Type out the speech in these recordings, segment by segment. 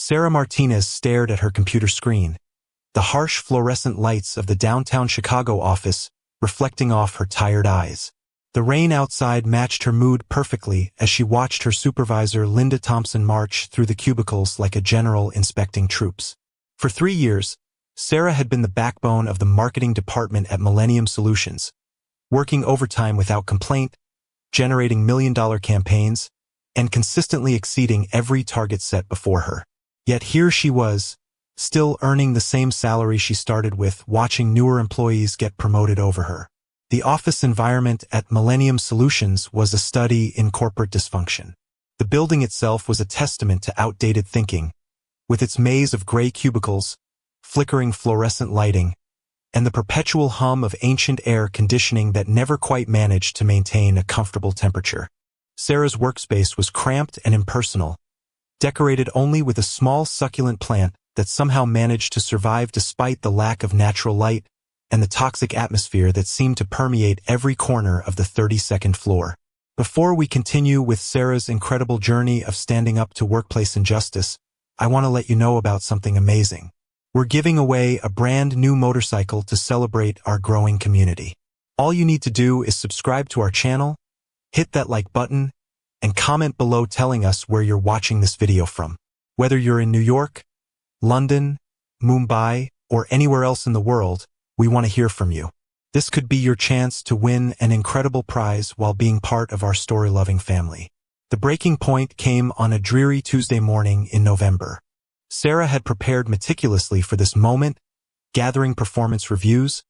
Sarah Martinez stared at her computer screen, the harsh fluorescent lights of the downtown Chicago office reflecting off her tired eyes. The rain outside matched her mood perfectly as she watched her supervisor Linda Thompson march through the cubicles like a general inspecting troops. For 3 years, Sarah had been the backbone of the marketing department at Millennium Solutions, working overtime without complaint, generating million-dollar campaigns, and consistently exceeding every target set before her. Yet here she was, still earning the same salary she started with, watching newer employees get promoted over her. The office environment at Millennium Solutions was a study in corporate dysfunction. The building itself was a testament to outdated thinking, with its maze of gray cubicles, flickering fluorescent lighting, and the perpetual hum of ancient air conditioning that never quite managed to maintain a comfortable temperature. Sarah's workspace was cramped and impersonal, decorated only with a small succulent plant that somehow managed to survive despite the lack of natural light and the toxic atmosphere that seemed to permeate every corner of the 32nd floor. Before we continue with Sarah's incredible journey of standing up to workplace injustice, I want to let you know about something amazing. We're giving away a brand new motorcycle to celebrate our growing community. All you need to do is subscribe to our channel, hit that like button, and comment below telling us where you're watching this video from. Whether you're in New York, London, Mumbai, or anywhere else in the world, we want to hear from you. This could be your chance to win an incredible prize while being part of our story-loving family. The breaking point came on a dreary Tuesday morning in November. Sarah had prepared meticulously for this moment, gathering performance reviews,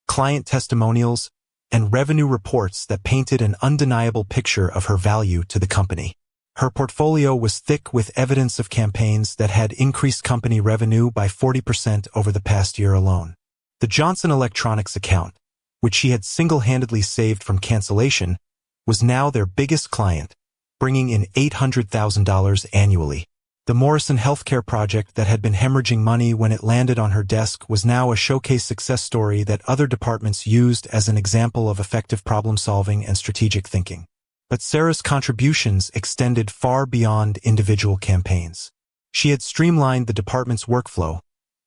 client testimonials, and revenue reports that painted an undeniable picture of her value to the company. Her portfolio was thick with evidence of campaigns that had increased company revenue by 40% over the past year alone. The Johnson Electronics account, which she had single-handedly saved from cancellation, was now their biggest client, bringing in $800,000 annually. The Morrison Healthcare project that had been hemorrhaging money when it landed on her desk was now a showcase success story that other departments used as an example of effective problem-solving and strategic thinking. But Sarah's contributions extended far beyond individual campaigns. She had streamlined the department's workflow,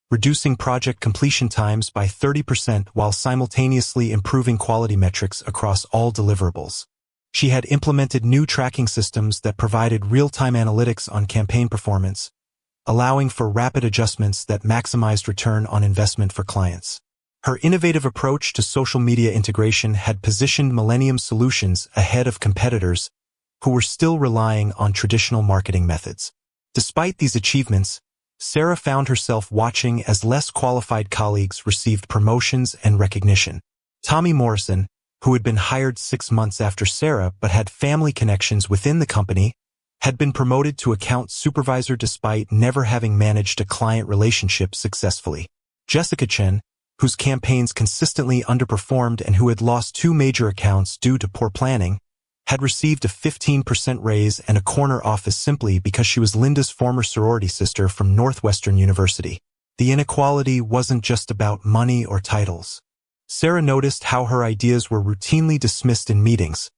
reducing project completion times by 30% while simultaneously improving quality metrics across all deliverables. She had implemented new tracking systems that provided real-time analytics on campaign performance, allowing for rapid adjustments that maximized return on investment for clients. Her innovative approach to social media integration had positioned Millennium Solutions ahead of competitors who were still relying on traditional marketing methods. Despite these achievements, Sarah found herself watching as less qualified colleagues received promotions and recognition. Tommy Morrison, who had been hired 6 months after Sarah but had family connections within the company, had been promoted to account supervisor despite never having managed a client relationship successfully. Jessica Chen, whose campaigns consistently underperformed and who had lost 2 major accounts due to poor planning, had received a 15% raise and a corner office simply because she was Linda's former sorority sister from Northwestern University. The inequality wasn't just about money or titles. Sarah noticed how her ideas were routinely dismissed in meetings,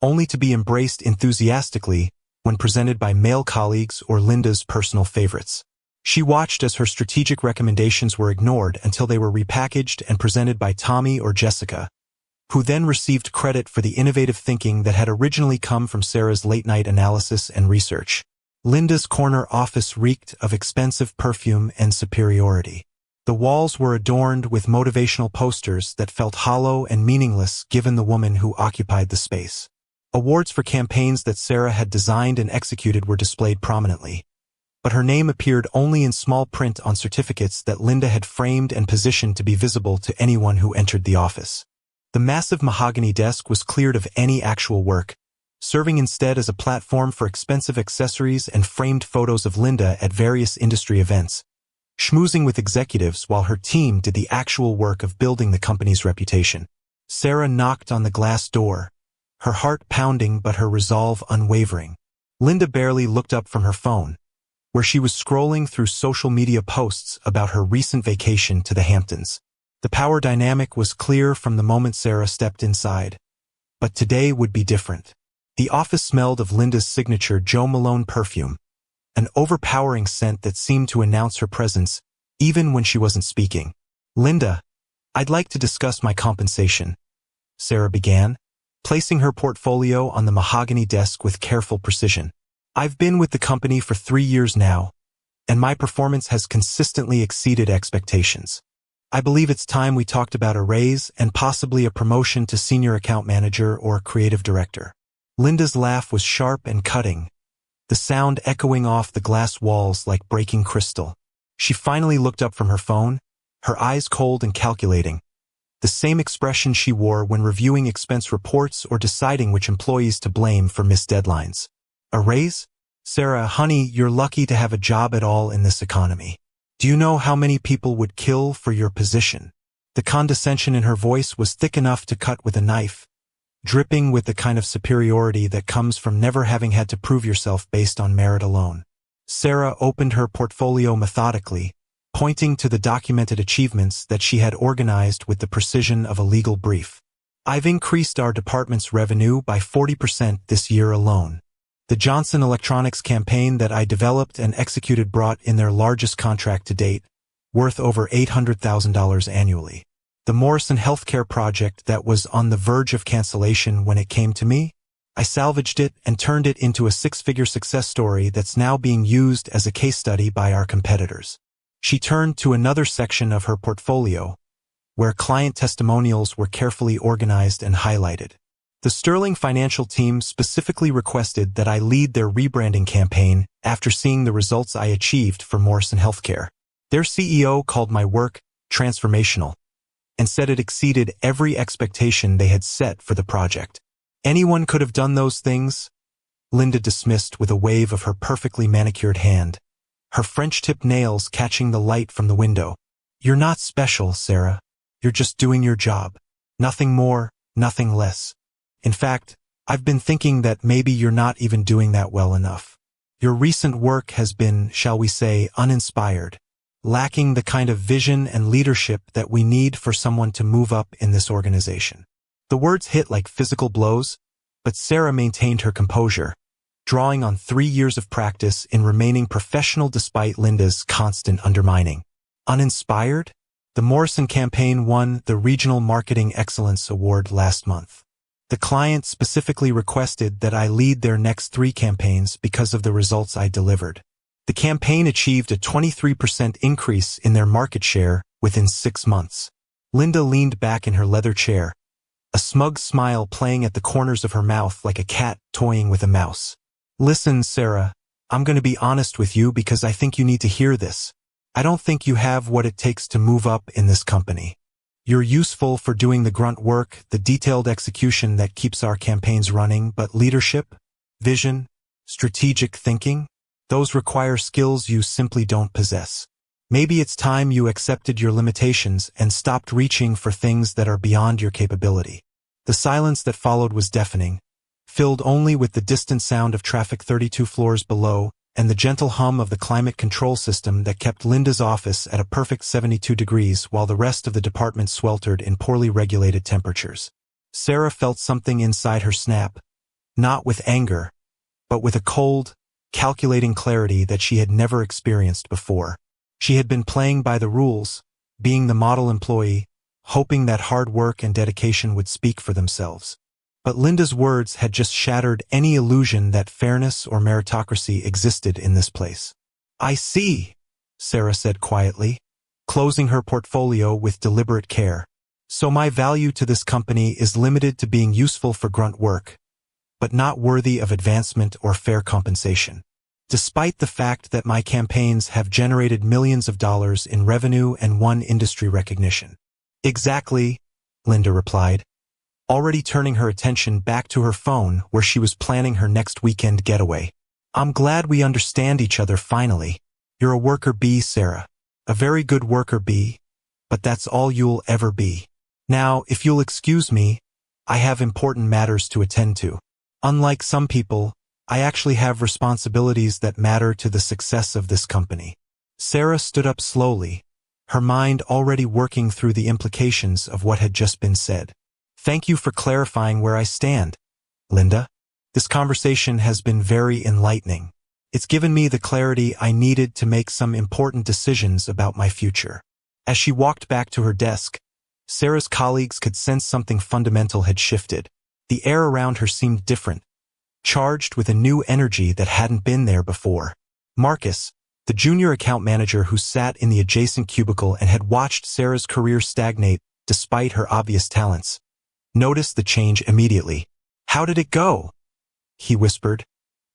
only to be embraced enthusiastically when presented by male colleagues or Linda's personal favorites. She watched as her strategic recommendations were ignored until they were repackaged and presented by Tommy or Jessica, who then received credit for the innovative thinking that had originally come from Sarah's late-night analysis and research. Linda's corner office reeked of expensive perfume and superiority. The walls were adorned with motivational posters that felt hollow and meaningless given the woman who occupied the space. Awards for campaigns that Sarah had designed and executed were displayed prominently, but her name appeared only in small print on certificates that Linda had framed and positioned to be visible to anyone who entered the office. The massive mahogany desk was cleared of any actual work, serving instead as a platform for expensive accessories and framed photos of Linda at various industry events, schmoozing with executives while her team did the actual work of building the company's reputation. Sarah knocked on the glass door, her heart pounding but her resolve unwavering. Linda barely looked up from her phone, where she was scrolling through social media posts about her recent vacation to the Hamptons. The power dynamic was clear from the moment Sarah stepped inside. But today would be different. The office smelled of Linda's signature Jo Malone perfume, an overpowering scent that seemed to announce her presence even when she wasn't speaking. "Linda, I'd like to discuss my compensation," Sarah began, placing her portfolio on the mahogany desk with careful precision. "I've been with the company for 3 years now, and my performance has consistently exceeded expectations. I believe it's time we talked about a raise and possibly a promotion to senior account manager or creative director." Linda's laugh was sharp and cutting, the sound echoing off the glass walls like breaking crystal. She finally looked up from her phone, her eyes cold and calculating, the same expression she wore when reviewing expense reports or deciding which employees to blame for missed deadlines. "A raise? Sarah, honey, you're lucky to have a job at all in this economy. Do you know how many people would kill for your position?" The condescension in her voice was thick enough to cut with a knife, dripping with the kind of superiority that comes from never having had to prove yourself based on merit alone. Sarah opened her portfolio methodically, pointing to the documented achievements that she had organized with the precision of a legal brief. "I've increased our department's revenue by 40% this year alone. The Johnson Electronics campaign that I developed and executed brought in their largest contract to date, worth over $800,000 annually. The Morrison Healthcare project that was on the verge of cancellation when it came to me, I salvaged it and turned it into a 6-figure success story that's now being used as a case study by our competitors." She turned to another section of her portfolio, where client testimonials were carefully organized and highlighted. "The Sterling Financial team specifically requested that I lead their rebranding campaign after seeing the results I achieved for Morrison Healthcare. Their CEO called my work transformational and said it exceeded every expectation they had set for the project." "Anyone could have done those things," Linda dismissed with a wave of her perfectly manicured hand, her French-tipped nails catching the light from the window. "You're not special, Sarah. You're just doing your job. Nothing more, nothing less. In fact, I've been thinking that maybe you're not even doing that well enough. Your recent work has been, shall we say, uninspired, lacking the kind of vision and leadership that we need for someone to move up in this organization." The words hit like physical blows, but Sarah maintained her composure, drawing on 3 years of practice in remaining professional despite Linda's constant undermining. "Uninspired? The Morrison campaign won the Regional Marketing Excellence Award last month. The client specifically requested that I lead their next 3 campaigns because of the results I delivered. The campaign achieved a 23% increase in their market share within 6 months. Linda leaned back in her leather chair, a smug smile playing at the corners of her mouth like a cat toying with a mouse. "Listen, Sarah, I'm going to be honest with you because I think you need to hear this. I don't think you have what it takes to move up in this company. You're useful for doing the grunt work, the detailed execution that keeps our campaigns running, but leadership, vision, strategic thinking, those require skills you simply don't possess. Maybe it's time you accepted your limitations and stopped reaching for things that are beyond your capability." The silence that followed was deafening, filled only with the distant sound of traffic 32 floors below and the gentle hum of the climate control system that kept Linda's office at a perfect 72 degrees while the rest of the department sweltered in poorly regulated temperatures. Sarah felt something inside her snap, not with anger, but with a cold, calculating clarity that she had never experienced before. She had been playing by the rules, being the model employee, hoping that hard work and dedication would speak for themselves. But Linda's words had just shattered any illusion that fairness or meritocracy existed in this place. "I see," Sarah said quietly, closing her portfolio with deliberate care. "So my value to this company is limited to being useful for grunt work, but not worthy of advancement or fair compensation. Despite the fact that my campaigns have generated millions of dollars in revenue and won industry recognition." "Exactly," Linda replied, already turning her attention back to her phone where she was planning her next weekend getaway. "I'm glad we understand each other finally. You're a worker bee, Sarah. A very good worker bee, but that's all you'll ever be. Now, if you'll excuse me, I have important matters to attend to. Unlike some people, I actually have responsibilities that matter to the success of this company." Sarah stood up slowly, her mind already working through the implications of what had just been said. "Thank you for clarifying where I stand, Linda. This conversation has been very enlightening. It's given me the clarity I needed to make some important decisions about my future. As she walked back to her desk, Sarah's colleagues could sense something fundamental had shifted. The air around her seemed different, charged with a new energy that hadn't been there before. Marcus, the junior account manager who sat in the adjacent cubicle and had watched Sarah's career stagnate despite her obvious talents, noticed the change immediately. "How did it go?" he whispered.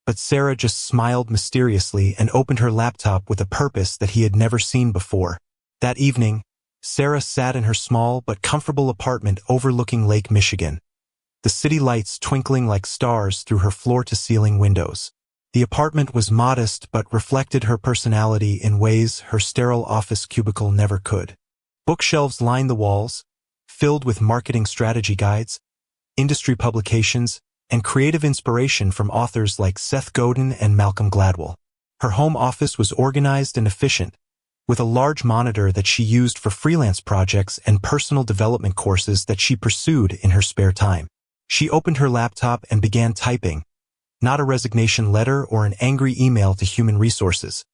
But Sarah just smiled mysteriously and opened her laptop with a purpose that he had never seen before. That evening, Sarah sat in her small but comfortable apartment overlooking Lake Michigan, the city lights twinkling like stars through her floor-to-ceiling windows. The apartment was modest but reflected her personality in ways her sterile office cubicle never could. Bookshelves lined the walls, filled with marketing strategy guides, industry publications, and creative inspiration from authors like Seth Godin and Malcolm Gladwell. Her home office was organized and efficient, with a large monitor that she used for freelance projects and personal development courses that she pursued in her spare time. She opened her laptop and began typing, not a resignation letter or an angry email to human resources,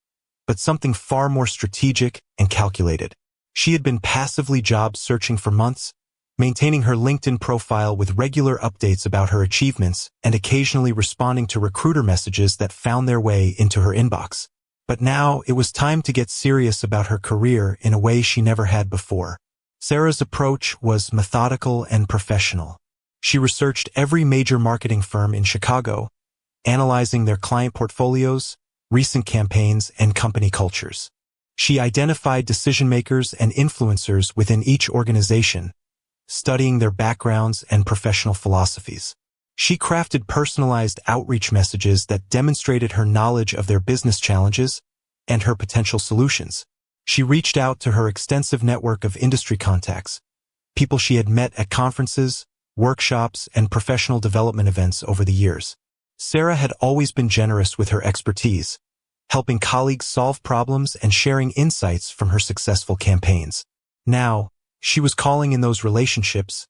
but something far more strategic and calculated. She had been passively job searching for months, maintaining her LinkedIn profile with regular updates about her achievements and occasionally responding to recruiter messages that found their way into her inbox. But now it was time to get serious about her career in a way she never had before. Sarah's approach was methodical and professional. She researched every major marketing firm in Chicago, analyzing their client portfolios, recent campaigns, and company cultures. She identified decision-makers and influencers within each organization, studying their backgrounds and professional philosophies. She crafted personalized outreach messages that demonstrated her knowledge of their business challenges and her potential solutions. She reached out to her extensive network of industry contacts, people she had met at conferences, workshops, and professional development events over the years. Sarah had always been generous with her expertise, helping colleagues solve problems and sharing insights from her successful campaigns. Now, she was calling in those relationships,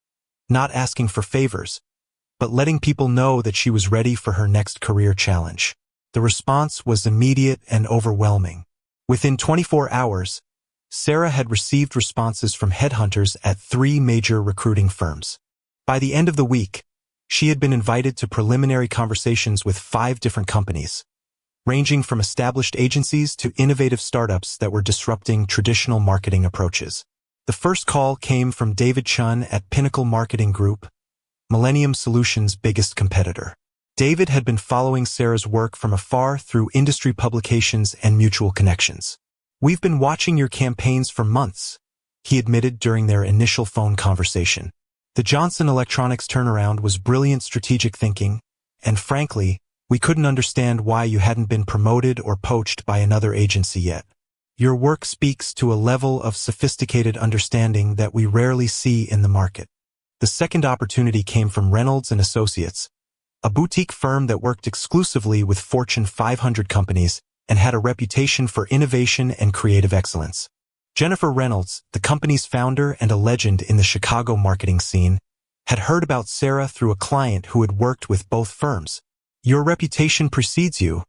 not asking for favors, but letting people know that she was ready for her next career challenge. The response was immediate and overwhelming. Within 24 hours, Sarah had received responses from headhunters at 3 major recruiting firms. By the end of the week, she had been invited to preliminary conversations with 5 different companies, ranging from established agencies to innovative startups that were disrupting traditional marketing approaches. The first call came from David Chun at Pinnacle Marketing Group, Millennium Solutions' biggest competitor. David had been following Sarah's work from afar through industry publications and mutual connections. "We've been watching your campaigns for months," he admitted during their initial phone conversation. The Johnson Electronics turnaround was brilliant strategic thinking, and frankly, we couldn't understand why you hadn't been promoted or poached by another agency yet. Your work speaks to a level of sophisticated understanding that we rarely see in the market. The second opportunity came from Reynolds & Associates, a boutique firm that worked exclusively with Fortune 500 companies and had a reputation for innovation and creative excellence. Jennifer Reynolds, the company's founder and a legend in the Chicago marketing scene, had heard about Sarah through a client who had worked with both firms. "Your reputation precedes you,"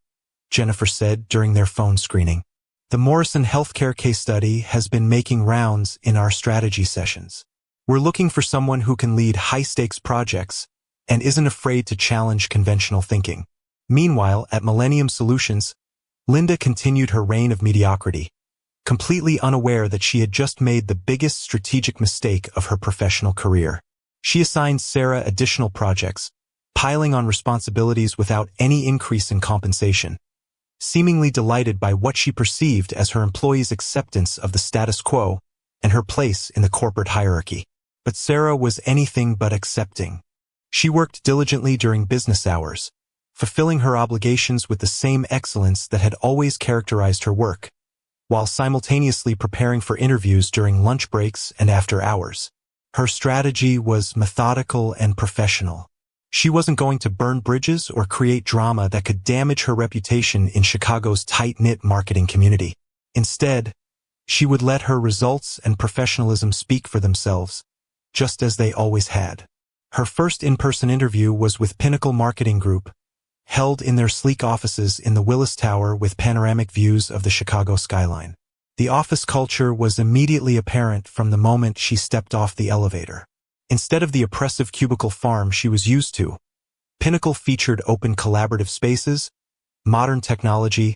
Jennifer said during their phone screening. "The Morrison Healthcare case study has been making rounds in our strategy sessions. We're looking for someone who can lead high-stakes projects and isn't afraid to challenge conventional thinking." Meanwhile, at Millennium Solutions, Linda continued her reign of mediocrity, completely unaware that she had just made the biggest strategic mistake of her professional career. She assigned Sarah additional projects, piling on responsibilities without any increase in compensation, seemingly delighted by what she perceived as her employees' acceptance of the status quo and her place in the corporate hierarchy. But Sarah was anything but accepting. She worked diligently during business hours, fulfilling her obligations with the same excellence that had always characterized her work, while simultaneously preparing for interviews during lunch breaks and after hours. Her strategy was methodical and professional. She wasn't going to burn bridges or create drama that could damage her reputation in Chicago's tight-knit marketing community. Instead, she would let her results and professionalism speak for themselves, just as they always had. Her first in-person interview was with Pinnacle Marketing Group, held in their sleek offices in the Willis Tower with panoramic views of the Chicago skyline. The office culture was immediately apparent from the moment she stepped off the elevator. Instead of the oppressive cubicle farm she was used to, Pinnacle featured open collaborative spaces, modern technology,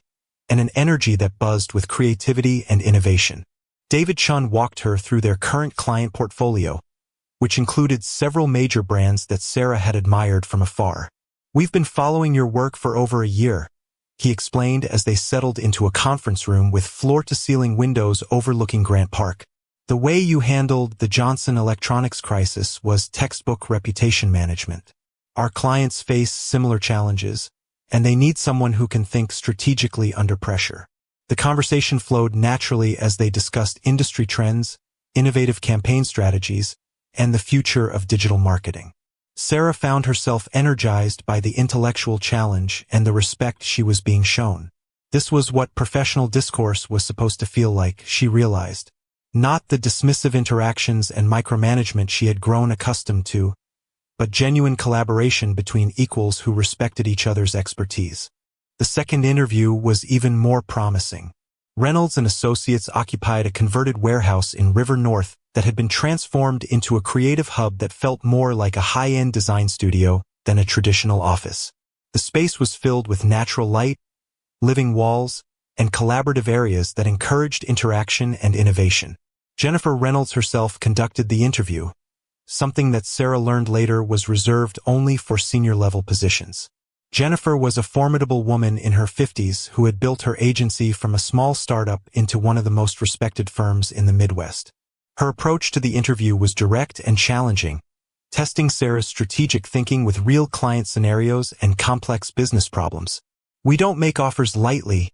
and an energy that buzzed with creativity and innovation. David Chun walked her through their current client portfolio, which included several major brands that Sarah had admired from afar. "We've been following your work for over a year," he explained as they settled into a conference room with floor-to-ceiling windows overlooking Grant Park. "The way you handled the Johnson Electronics crisis was textbook reputation management. Our clients face similar challenges, and they need someone who can think strategically under pressure." The conversation flowed naturally as they discussed industry trends, innovative campaign strategies, and the future of digital marketing. Sarah found herself energized by the intellectual challenge and the respect she was being shown. This was what professional discourse was supposed to feel like, she realized. Not the dismissive interactions and micromanagement she had grown accustomed to, but genuine collaboration between equals who respected each other's expertise. The second interview was even more promising. Reynolds and Associates occupied a converted warehouse in River North that had been transformed into a creative hub that felt more like a high-end design studio than a traditional office. The space was filled with natural light, living walls, and collaborative areas that encouraged interaction and innovation. Jennifer Reynolds herself conducted the interview, something that Sarah learned later was reserved only for senior-level positions. Jennifer was a formidable woman in her 50s who had built her agency from a small startup into one of the most respected firms in the Midwest. Her approach to the interview was direct and challenging, testing Sarah's strategic thinking with real client scenarios and complex business problems. "We don't make offers lightly,"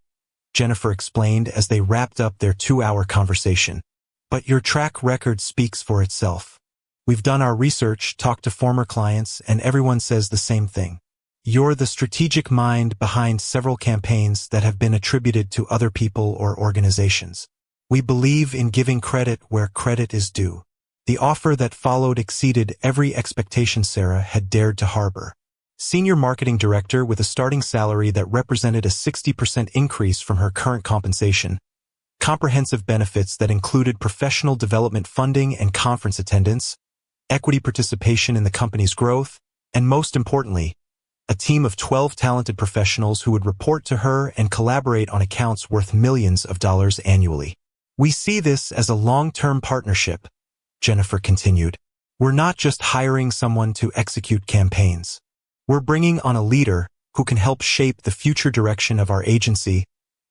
Jennifer explained as they wrapped up their 2-hour conversation. "But your track record speaks for itself. We've done our research, talked to former clients, and everyone says the same thing. You're the strategic mind behind several campaigns that have been attributed to other people or organizations. We believe in giving credit where credit is due." The offer that followed exceeded every expectation Sarah had dared to harbor. Senior Marketing Director with a starting salary that represented a 60% increase from her current compensation, comprehensive benefits that included professional development funding and conference attendance, equity participation in the company's growth, and most importantly, a team of 12 talented professionals who would report to her and collaborate on accounts worth millions of dollars annually. "We see this as a long-term partnership," Jennifer continued. "We're not just hiring someone to execute campaigns. We're bringing on a leader who can help shape the future direction of our agency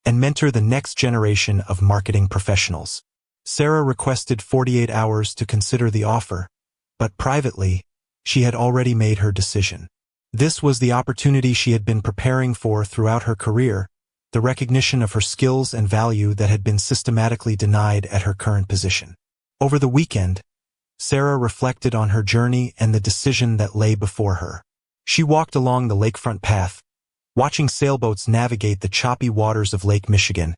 and mentor the next generation of marketing professionals." Sarah requested 48 hours to consider the offer, but privately, she had already made her decision. This was the opportunity she had been preparing for throughout her career, the recognition of her skills and value that had been systematically denied at her current position. Over the weekend, Sarah reflected on her journey and the decision that lay before her. She walked along the lakefront path, watching sailboats navigate the choppy waters of Lake Michigan,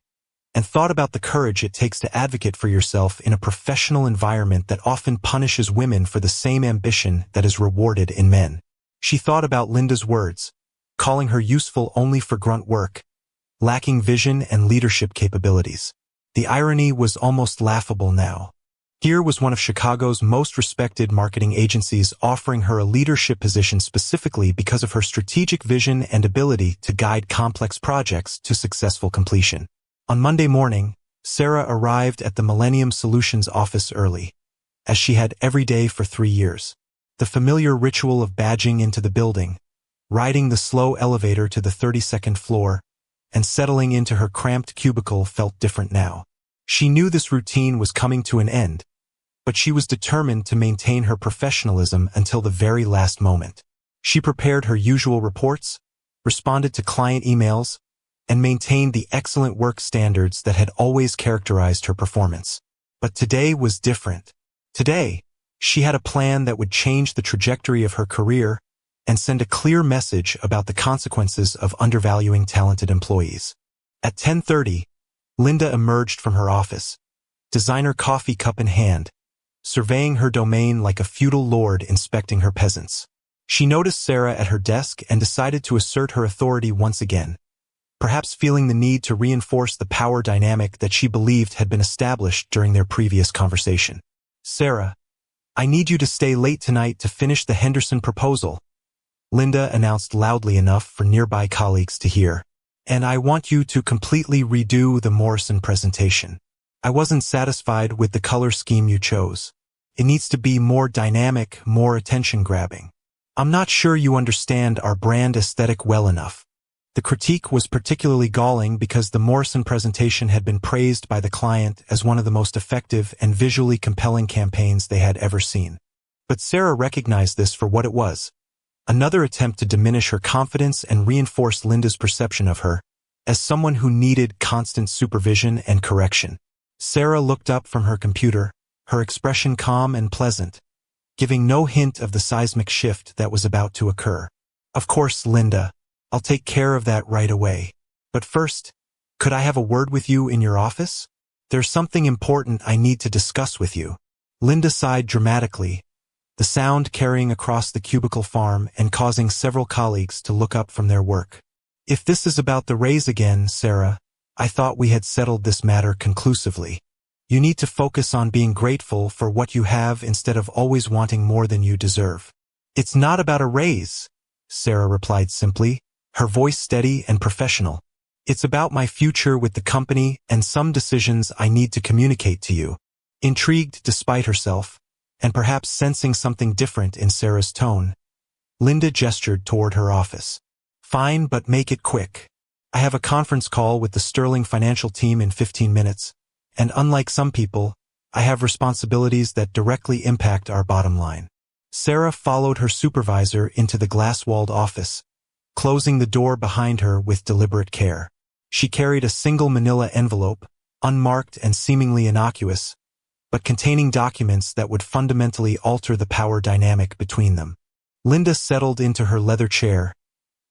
and thought about the courage it takes to advocate for yourself in a professional environment that often punishes women for the same ambition that is rewarded in men. She thought about Linda's words, calling her useful only for grunt work, lacking vision and leadership capabilities. The irony was almost laughable now. Here was one of Chicago's most respected marketing agencies offering her a leadership position specifically because of her strategic vision and ability to guide complex projects to successful completion. On Monday morning, Sarah arrived at the Millennium Solutions office early, as she had every day for 3 years. The familiar ritual of badging into the building, riding the slow elevator to the 32nd floor, and settling into her cramped cubicle felt different now. She knew this routine was coming to an end, but she was determined to maintain her professionalism until the very last moment. She prepared her usual reports, responded to client emails, and maintained the excellent work standards that had always characterized her performance. But today was different. Today, she had a plan that would change the trajectory of her career and send a clear message about the consequences of undervaluing talented employees. At 10:30, Linda emerged from her office, designer coffee cup in hand, surveying her domain like a feudal lord inspecting her peasants. She noticed Sarah at her desk and decided to assert her authority once again, perhaps feeling the need to reinforce the power dynamic that she believed had been established during their previous conversation. "Sarah, I need you to stay late tonight to finish the Henderson proposal," Linda announced loudly enough for nearby colleagues to hear. "And I want you to completely redo the Morrison presentation. I wasn't satisfied with the color scheme you chose. It needs to be more dynamic, more attention-grabbing. I'm not sure you understand our brand aesthetic well enough." The critique was particularly galling because the Morrison presentation had been praised by the client as one of the most effective and visually compelling campaigns they had ever seen. But Sarah recognized this for what it was: another attempt to diminish her confidence and reinforce Linda's perception of her as someone who needed constant supervision and correction. Sarah looked up from her computer, her expression calm and pleasant, giving no hint of the seismic shift that was about to occur. "Of course, Linda. I'll take care of that right away. But first, could I have a word with you in your office? There's something important I need to discuss with you." Linda sighed dramatically, the sound carrying across the cubicle farm and causing several colleagues to look up from their work. "If this is about the raise again, Sarah, I thought we had settled this matter conclusively. You need to focus on being grateful for what you have instead of always wanting more than you deserve." "It's not about a raise," Sarah replied simply, her voice steady and professional. "It's about my future with the company and some decisions I need to communicate to you." Intrigued despite herself, and perhaps sensing something different in Sarah's tone, Linda gestured toward her office. "Fine, but make it quick. I have a conference call with the Sterling financial team in 15 minutes, and unlike some people, I have responsibilities that directly impact our bottom line." Sarah followed her supervisor into the glass-walled office, closing the door behind her with deliberate care. She carried a single manila envelope, unmarked and seemingly innocuous, but containing documents that would fundamentally alter the power dynamic between them. Linda settled into her leather chair,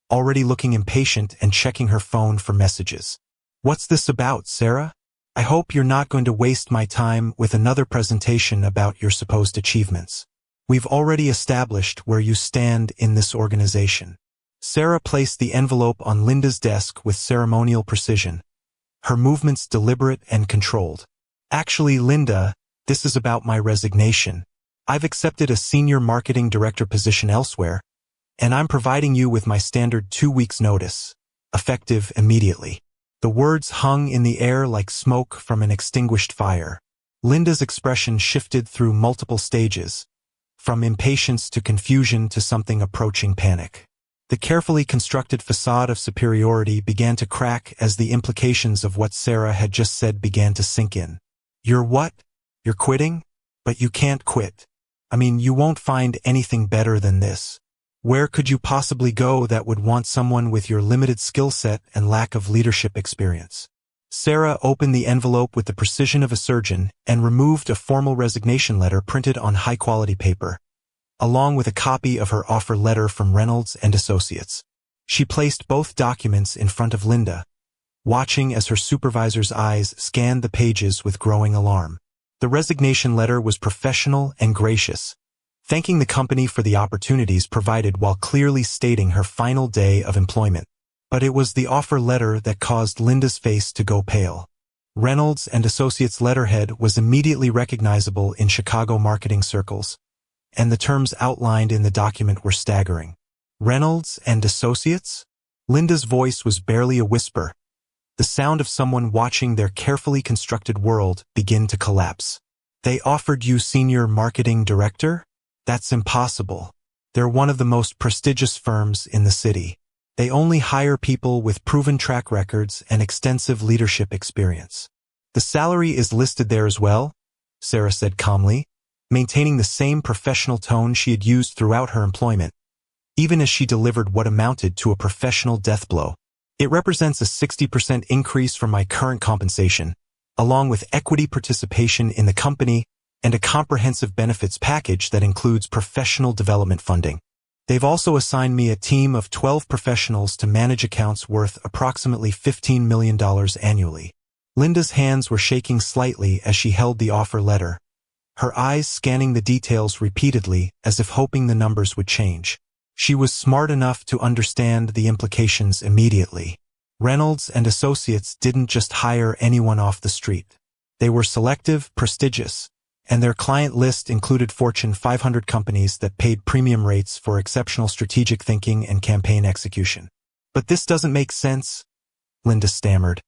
already looking impatient and checking her phone for messages. "What's this about, Sarah? I hope you're not going to waste my time with another presentation about your supposed achievements. We've already established where you stand in this organization." Sarah placed the envelope on Linda's desk with ceremonial precision, her movements deliberate and controlled. "Actually, Linda, this is about my resignation. I've accepted a senior marketing director position elsewhere, and I'm providing you with my standard 2 weeks notice, effective immediately." The words hung in the air like smoke from an extinguished fire. Linda's expression shifted through multiple stages, from impatience to confusion to something approaching panic. The carefully constructed facade of superiority began to crack as the implications of what Sarah had just said began to sink in. "You're what? You're quitting? But you can't quit. I mean, you won't find anything better than this. Where could you possibly go that would want someone with your limited skill set and lack of leadership experience?" Sarah opened the envelope with the precision of a surgeon and removed a formal resignation letter printed on high-quality paper, along with a copy of her offer letter from Reynolds and Associates. She placed both documents in front of Linda, watching as her supervisor's eyes scanned the pages with growing alarm. The resignation letter was professional and gracious, thanking the company for the opportunities provided while clearly stating her final day of employment. But it was the offer letter that caused Linda's face to go pale. Reynolds and Associates letterhead was immediately recognizable in Chicago marketing circles, and the terms outlined in the document were staggering. "Reynolds and Associates?" Linda's voice was barely a whisper, the sound of someone watching their carefully constructed world begin to collapse. "They offered you senior marketing director? That's impossible. They're one of the most prestigious firms in the city. They only hire people with proven track records and extensive leadership experience." "The salary is listed there as well," Sarah said calmly, maintaining the same professional tone she had used throughout her employment, even as she delivered what amounted to a professional death blow. "It represents a 60% increase from my current compensation, along with equity participation in the company and a comprehensive benefits package that includes professional development funding. They've also assigned me a team of 12 professionals to manage accounts worth approximately $15 million annually." Linda's hands were shaking slightly as she held the offer letter, her eyes scanning the details repeatedly as if hoping the numbers would change. She was smart enough to understand the implications immediately. Reynolds and Associates didn't just hire anyone off the street. They were selective, prestigious, and their client list included Fortune 500 companies that paid premium rates for exceptional strategic thinking and campaign execution. "But this doesn't make sense," Linda stammered,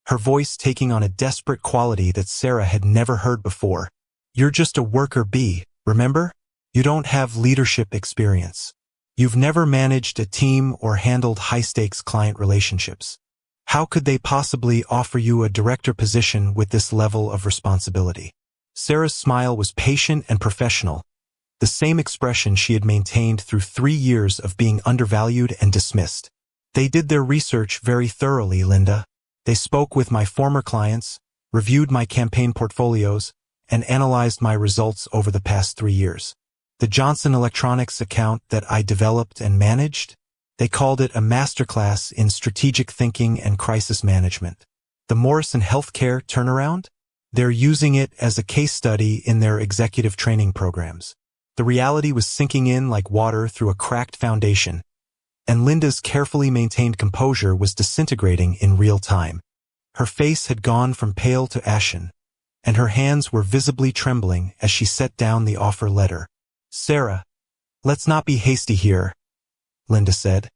her voice taking on a desperate quality that Sarah had never heard before. "You're just a worker bee, remember? You don't have leadership experience. You've never managed a team or handled high-stakes client relationships. How could they possibly offer you a director position with this level of responsibility?" Sarah's smile was patient and professional, the same expression she had maintained through 3 years of being undervalued and dismissed. "They did their research very thoroughly, Linda. They spoke with my former clients, reviewed my campaign portfolios, and analyzed my results over the past 3 years. The Johnson Electronics account that I developed and managed, they called it a masterclass in strategic thinking and crisis management. The Morrison Healthcare turnaround? They're using it as a case study in their executive training programs." The reality was sinking in like water through a cracked foundation, and Linda's carefully maintained composure was disintegrating in real time. Her face had gone from pale to ashen, and her hands were visibly trembling as she set down the offer letter. "Sarah, let's not be hasty here," Linda said,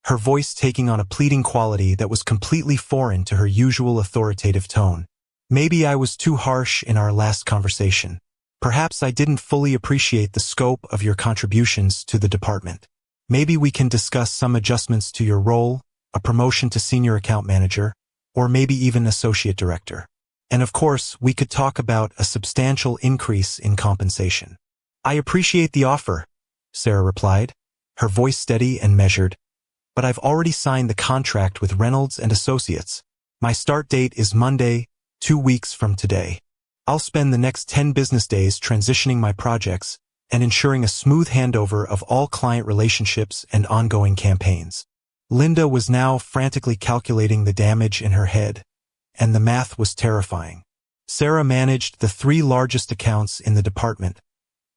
her voice taking on a pleading quality that was completely foreign to her usual authoritative tone. "Maybe I was too harsh in our last conversation. Perhaps I didn't fully appreciate the scope of your contributions to the department. Maybe we can discuss some adjustments to your role, a promotion to senior account manager, or maybe even associate director. And of course, we could talk about a substantial increase in compensation." "I appreciate the offer," Sarah replied, her voice steady and measured, "but I've already signed the contract with Reynolds and Associates. My start date is Monday, 2 weeks from today. I'll spend the next 10 business days transitioning my projects and ensuring a smooth handover of all client relationships and ongoing campaigns." Linda was now frantically calculating the damage in her head, and the math was terrifying. Sarah managed the 3 largest accounts in the department,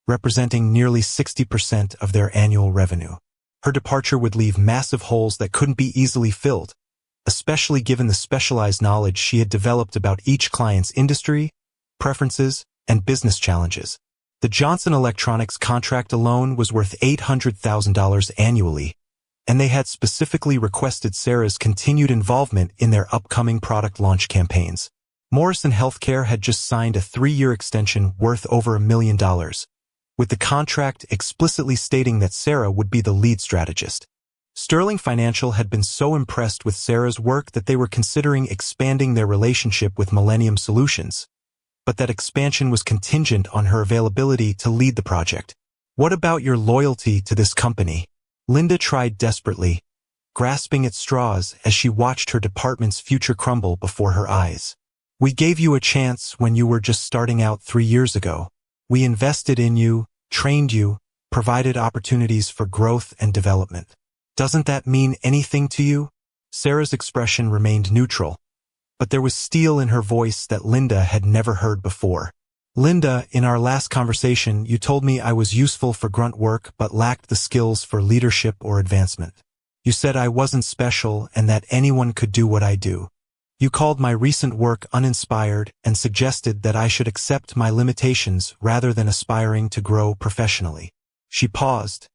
representing nearly 60% of their annual revenue. Her departure would leave massive holes that couldn't be easily filled, especially given the specialized knowledge she had developed about each client's industry, preferences, and business challenges. The Johnson Electronics contract alone was worth $800,000 annually, and they had specifically requested Sarah's continued involvement in their upcoming product launch campaigns. Morrison Healthcare had just signed a 3-year extension worth over $1 million, with the contract explicitly stating that Sarah would be the lead strategist. Sterling Financial had been so impressed with Sarah's work that they were considering expanding their relationship with Millennium Solutions, but that expansion was contingent on her availability to lead the project. "What about your loyalty to this company?" Linda tried desperately, grasping at straws as she watched her department's future crumble before her eyes. "We gave you a chance when you were just starting out 3 years ago. We invested in you, trained you, provided opportunities for growth and development. Doesn't that mean anything to you?" Sarah's expression remained neutral, but there was steel in her voice that Linda had never heard before. "Linda, in our last conversation, you told me I was useful for grunt work but lacked the skills for leadership or advancement. You said I wasn't special and that anyone could do what I do. You called my recent work uninspired and suggested that I should accept my limitations rather than aspiring to grow professionally." She paused,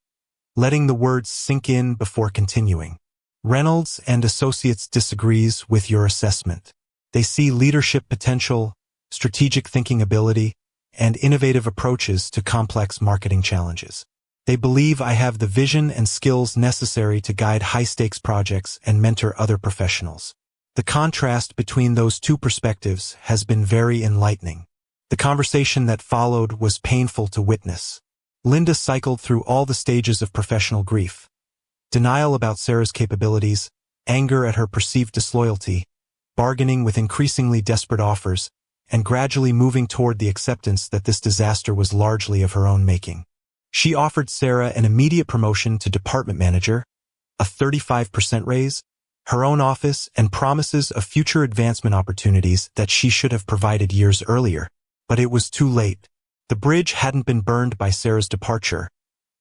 letting the words sink in before continuing. "Reynolds and Associates disagrees with your assessment. They see leadership potential, strategic thinking ability, and innovative approaches to complex marketing challenges. They believe I have the vision and skills necessary to guide high-stakes projects and mentor other professionals." The contrast between those two perspectives has been very enlightening. The conversation that followed was painful to witness. Linda cycled through all the stages of professional grief: denial about Sarah's capabilities, anger at her perceived disloyalty, bargaining with increasingly desperate offers, and gradually moving toward the acceptance that this disaster was largely of her own making. She offered Sarah an immediate promotion to department manager, a 35% raise, her own office, and promises of future advancement opportunities that she should have provided years earlier. But it was too late. The bridge hadn't been burned by Sarah's departure,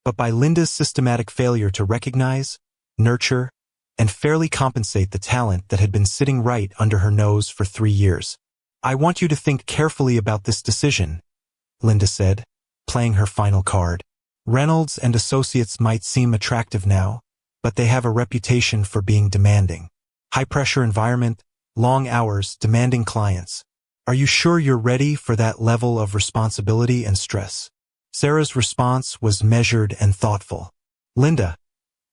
but by Linda's systematic failure to recognize, nurture, and fairly compensate the talent that had been sitting right under her nose for 3 years. "I want you to think carefully about this decision," Linda said, playing her final card. "Reynolds and Associates might seem attractive now, but they have a reputation for being demanding. High-pressure environment, long hours, demanding clients. Are you sure you're ready for that level of responsibility and stress?" Sarah's response was measured and thoughtful. "Linda,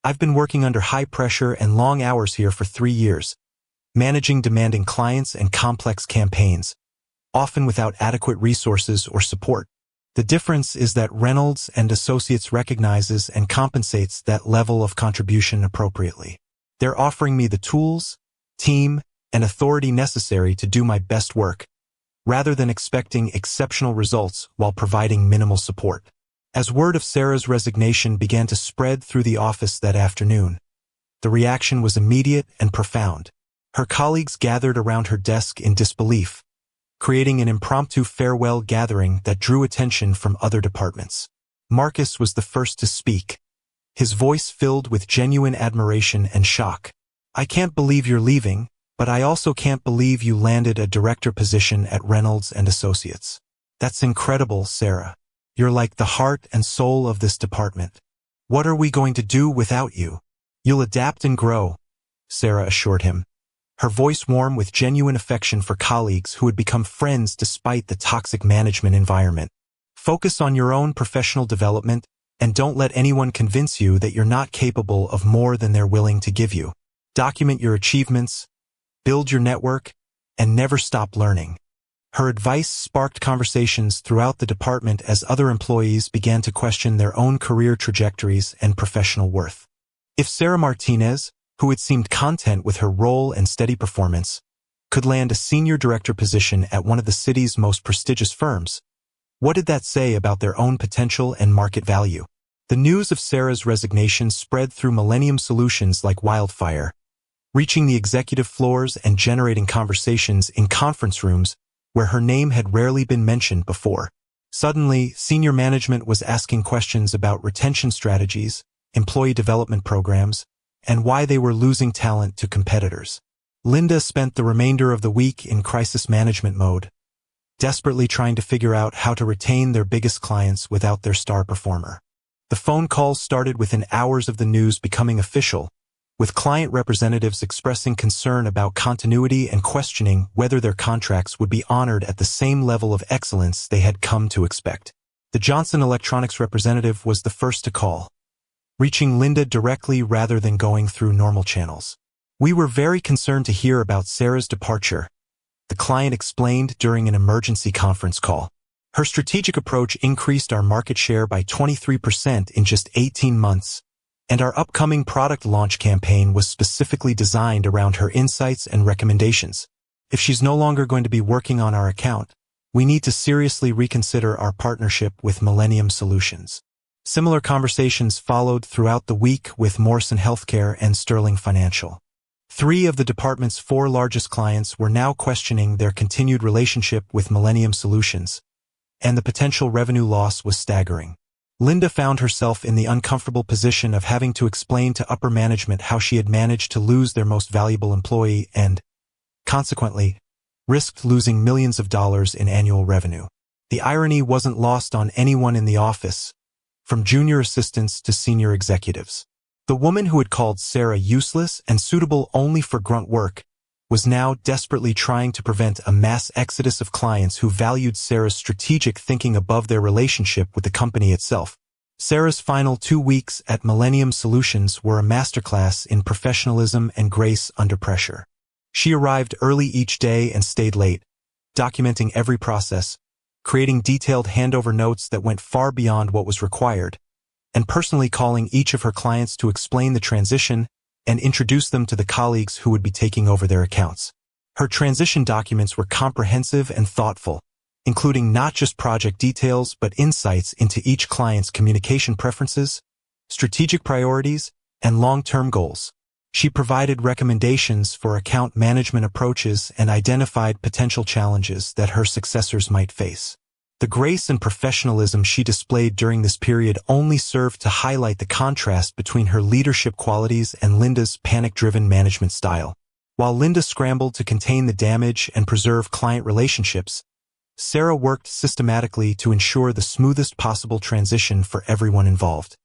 I've been working under high pressure and long hours here for 3 years, managing demanding clients and complex campaigns, often without adequate resources or support. The difference is that Reynolds and Associates recognizes and compensates that level of contribution appropriately. They're offering me the tools, team, and authority necessary to do my best work, rather than expecting exceptional results while providing minimal support." As word of Sarah's resignation began to spread through the office that afternoon, the reaction was immediate and profound. Her colleagues gathered around her desk in disbelief, creating an impromptu farewell gathering that drew attention from other departments. Marcus was the first to speak, his voice filled with genuine admiration and shock. "I can't believe you're leaving, but I also can't believe you landed a director position at Reynolds and Associates. That's incredible, Sarah. You're like the heart and soul of this department. What are we going to do without you?" "You'll adapt and grow," Sarah assured him, her voice warm with genuine affection for colleagues who had become friends despite the toxic management environment. "Focus on your own professional development and don't let anyone convince you that you're not capable of more than they're willing to give you. Document your achievements, build your network, and never stop learning." Her advice sparked conversations throughout the department as other employees began to question their own career trajectories and professional worth. If Sarah Martinez, who had seemed content with her role and steady performance, could land a senior director position at one of the city's most prestigious firms, what did that say about their own potential and market value? The news of Sarah's resignation spread through Millennium Solutions like wildfire, reaching the executive floors and generating conversations in conference rooms where her name had rarely been mentioned before. Suddenly, senior management was asking questions about retention strategies, employee development programs, and why they were losing talent to competitors. Linda spent the remainder of the week in crisis management mode, desperately trying to figure out how to retain their biggest clients without their star performer. The phone calls started within hours of the news becoming official, with client representatives expressing concern about continuity and questioning whether their contracts would be honored at the same level of excellence they had come to expect. The Johnson Electronics representative was the first to call, reaching Linda directly rather than going through normal channels. "We were very concerned to hear about Sarah's departure," the client explained during an emergency conference call. "Her strategic approach increased our market share by 23% in just 18 months, and our upcoming product launch campaign was specifically designed around her insights and recommendations. If she's no longer going to be working on our account, we need to seriously reconsider our partnership with Millennium Solutions." Similar conversations followed throughout the week with Morrison Healthcare and Sterling Financial. 3 of the department's 4 largest clients were now questioning their continued relationship with Millennium Solutions, and the potential revenue loss was staggering. Linda found herself in the uncomfortable position of having to explain to upper management how she had managed to lose their most valuable employee and, consequently, risked losing millions of dollars in annual revenue. The irony wasn't lost on anyone in the office, from junior assistants to senior executives. The woman who had called Sarah useless and suitable only for grunt work was now desperately trying to prevent a mass exodus of clients who valued Sarah's strategic thinking above their relationship with the company itself. Sarah's final 2 weeks at Millennium Solutions were a masterclass in professionalism and grace under pressure. She arrived early each day and stayed late, documenting every process, creating detailed handover notes that went far beyond what was required, and personally calling each of her clients to explain the transition and introduce them to the colleagues who would be taking over their accounts. Her transition documents were comprehensive and thoughtful, including not just project details but insights into each client's communication preferences, strategic priorities, and long-term goals. She provided recommendations for account management approaches and identified potential challenges that her successors might face. The grace and professionalism she displayed during this period only served to highlight the contrast between her leadership qualities and Linda's panic-driven management style. While Linda scrambled to contain the damage and preserve client relationships, Sarah worked systematically to ensure the smoothest possible transition for everyone involved.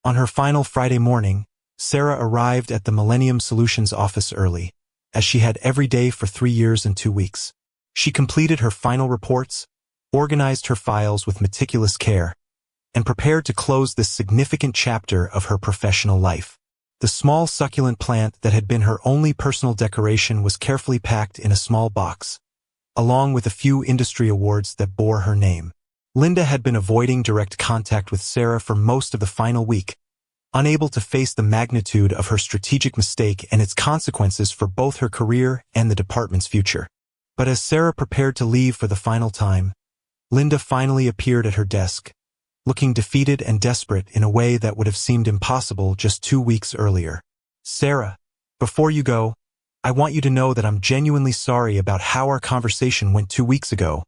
On her final Friday morning, Sarah arrived at the Millennium Solutions office early, as she had every day for 3 years and 2 weeks. She completed her final reports, organized her files with meticulous care, and prepared to close this significant chapter of her professional life. The small succulent plant that had been her only personal decoration was carefully packed in a small box, along with a few industry awards that bore her name. Linda had been avoiding direct contact with Sarah for most of the final week, unable to face the magnitude of her strategic mistake and its consequences for both her career and the department's future. But as Sarah prepared to leave for the final time, Linda finally appeared at her desk, looking defeated and desperate in a way that would have seemed impossible just 2 weeks earlier. "Sarah, before you go, I want you to know that I'm genuinely sorry about how our conversation went 2 weeks ago,"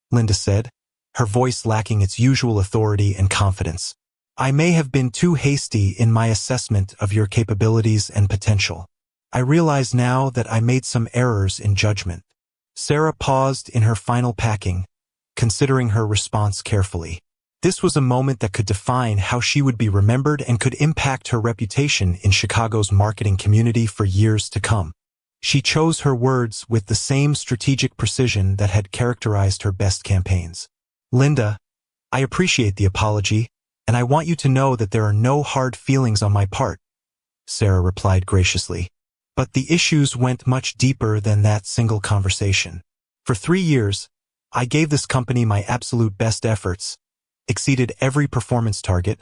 Linda said, her voice lacking its usual authority and confidence. "I may have been too hasty in my assessment of your capabilities and potential. I realize now that I made some errors in judgment." Sarah paused in her final packing, considering her response carefully. This was a moment that could define how she would be remembered and could impact her reputation in Chicago's marketing community for years to come. She chose her words with the same strategic precision that had characterized her best campaigns. "Linda, I appreciate the apology, and I want you to know that there are no hard feelings on my part," Sarah replied graciously. But the issues went much deeper than that single conversation. "For 3 years, I gave this company my absolute best efforts, exceeded every performance target,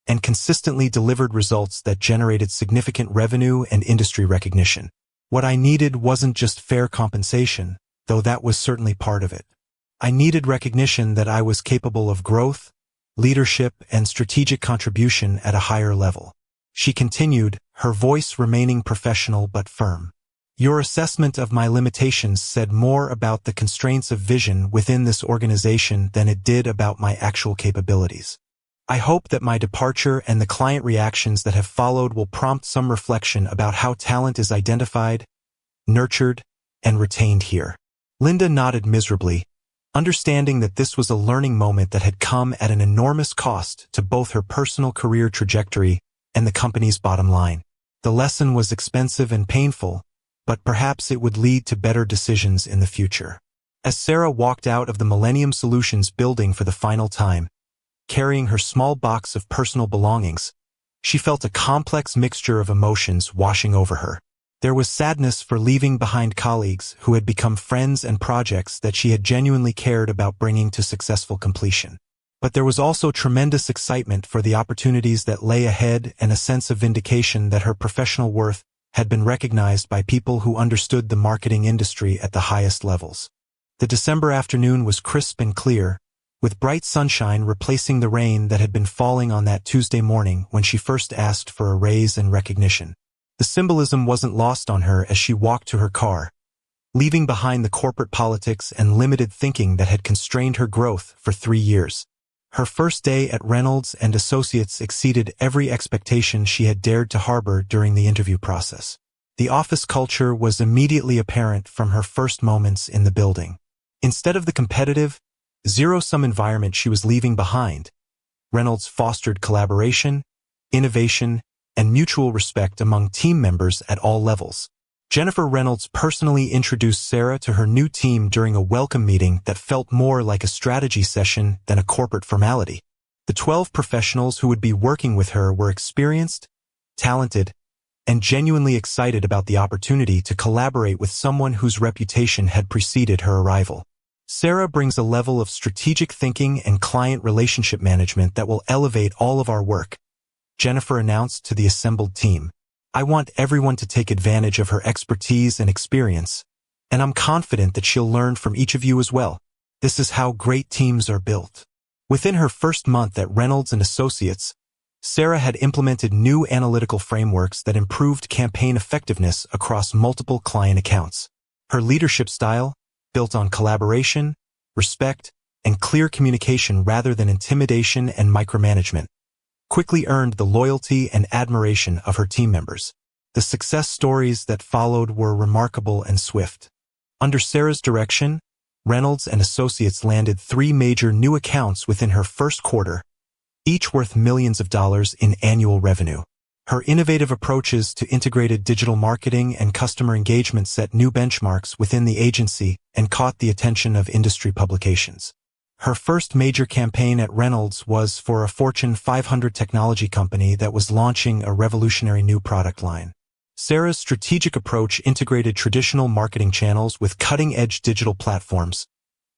and consistently delivered results that generated significant revenue and industry recognition. What I needed wasn't just fair compensation, though that was certainly part of it. I needed recognition that I was capable of growth, leadership, and strategic contribution at a higher level." She continued, her voice remaining professional but firm. "Your assessment of my limitations said more about the constraints of vision within this organization than it did about my actual capabilities. I hope that my departure and the client reactions that have followed will prompt some reflection about how talent is identified, nurtured, and retained here." Linda nodded miserably, understanding that this was a learning moment that had come at an enormous cost to both her personal career trajectory and the company's bottom line. The lesson was expensive and painful, but perhaps it would lead to better decisions in the future. As Sarah walked out of the Millennium Solutions building for the final time, carrying her small box of personal belongings, she felt a complex mixture of emotions washing over her. There was sadness for leaving behind colleagues who had become friends and projects that she had genuinely cared about bringing to successful completion. But there was also tremendous excitement for the opportunities that lay ahead and a sense of vindication that her professional worth had been recognized by people who understood the marketing industry at the highest levels. The December afternoon was crisp and clear, with bright sunshine replacing the rain that had been falling on that Tuesday morning when she first asked for a raise and recognition. The symbolism wasn't lost on her as she walked to her car, leaving behind the corporate politics and limited thinking that had constrained her growth for 3 years. Her first day at Reynolds and Associates exceeded every expectation she had dared to harbor during the interview process. The office culture was immediately apparent from her first moments in the building. Instead of the competitive, zero-sum environment she was leaving behind, Reynolds fostered collaboration, innovation, and mutual respect among team members at all levels. Jennifer Reynolds personally introduced Sarah to her new team during a welcome meeting that felt more like a strategy session than a corporate formality. The 12 professionals who would be working with her were experienced, talented, and genuinely excited about the opportunity to collaborate with someone whose reputation had preceded her arrival. Sarah brings a level of strategic thinking and client relationship management that will elevate all of our work, Jennifer announced to the assembled team. "I want everyone to take advantage of her expertise and experience, and I'm confident that she'll learn from each of you as well. This is how great teams are built." Within her first month at Reynolds and Associates, Sarah had implemented new analytical frameworks that improved campaign effectiveness across multiple client accounts. Her leadership style, built on collaboration, respect, and clear communication rather than intimidation and micromanagement quickly earned the loyalty and admiration of her team members. The success stories that followed were remarkable and swift. Under Sarah's direction, Reynolds and Associates landed 3 major new accounts within her first quarter, each worth millions of dollars in annual revenue. Her innovative approaches to integrated digital marketing and customer engagement set new benchmarks within the agency and caught the attention of industry publications. Her first major campaign at Reynolds was for a Fortune 500 technology company that was launching a revolutionary new product line. Sarah's strategic approach integrated traditional marketing channels with cutting-edge digital platforms,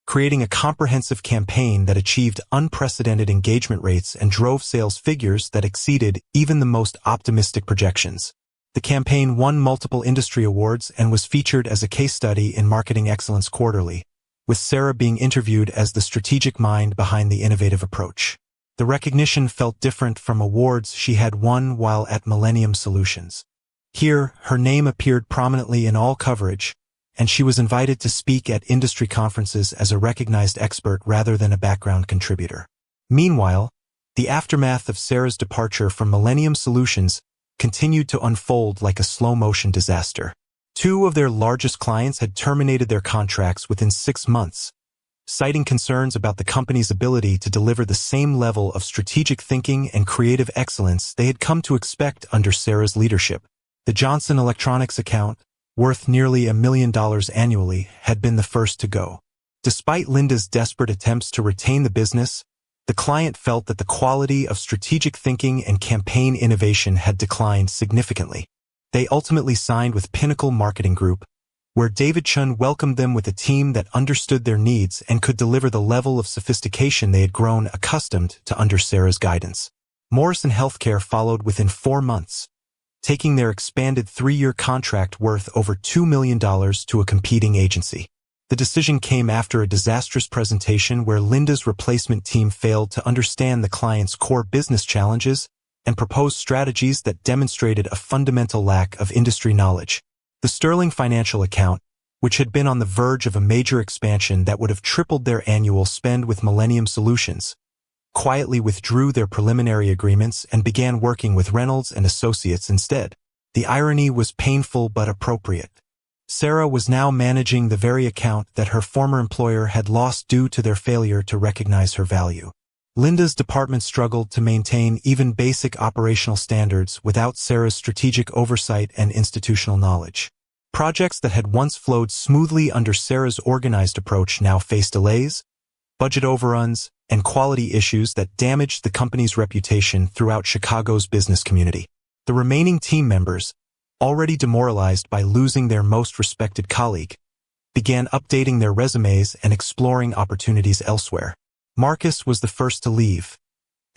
creating a comprehensive campaign that achieved unprecedented engagement rates and drove sales figures that exceeded even the most optimistic projections. The campaign won multiple industry awards and was featured as a case study in Marketing Excellence Quarterly, with Sarah being interviewed as the strategic mind behind the innovative approach. The recognition felt different from awards she had won while at Millennium Solutions. Here, her name appeared prominently in all coverage, and she was invited to speak at industry conferences as a recognized expert rather than a background contributor. Meanwhile, the aftermath of Sarah's departure from Millennium Solutions continued to unfold like a slow-motion disaster. 2 of their largest clients had terminated their contracts within 6 months, citing concerns about the company's ability to deliver the same level of strategic thinking and creative excellence they had come to expect under Sarah's leadership. The Johnson Electronics account, worth nearly $1 million annually, had been the first to go. Despite Linda's desperate attempts to retain the business, the client felt that the quality of strategic thinking and campaign innovation had declined significantly. They ultimately signed with Pinnacle Marketing Group, where David Chun welcomed them with a team that understood their needs and could deliver the level of sophistication they had grown accustomed to under Sarah's guidance. Morrison Healthcare followed within 4 months, taking their expanded 3-year contract worth over $2 million to a competing agency. The decision came after a disastrous presentation where Linda's replacement team failed to understand the client's core business challenges and proposed strategies that demonstrated a fundamental lack of industry knowledge. The Sterling Financial account, which had been on the verge of a major expansion that would have tripled their annual spend with Millennium Solutions, quietly withdrew their preliminary agreements and began working with Reynolds and Associates instead. The irony was painful but appropriate. Sarah was now managing the very account that her former employer had lost due to their failure to recognize her value. Linda's department struggled to maintain even basic operational standards without Sarah's strategic oversight and institutional knowledge. Projects that had once flowed smoothly under Sarah's organized approach now faced delays, budget overruns, and quality issues that damaged the company's reputation throughout Chicago's business community. The remaining team members, already demoralized by losing their most respected colleague, began updating their resumes and exploring opportunities elsewhere. Marcus was the first to leave,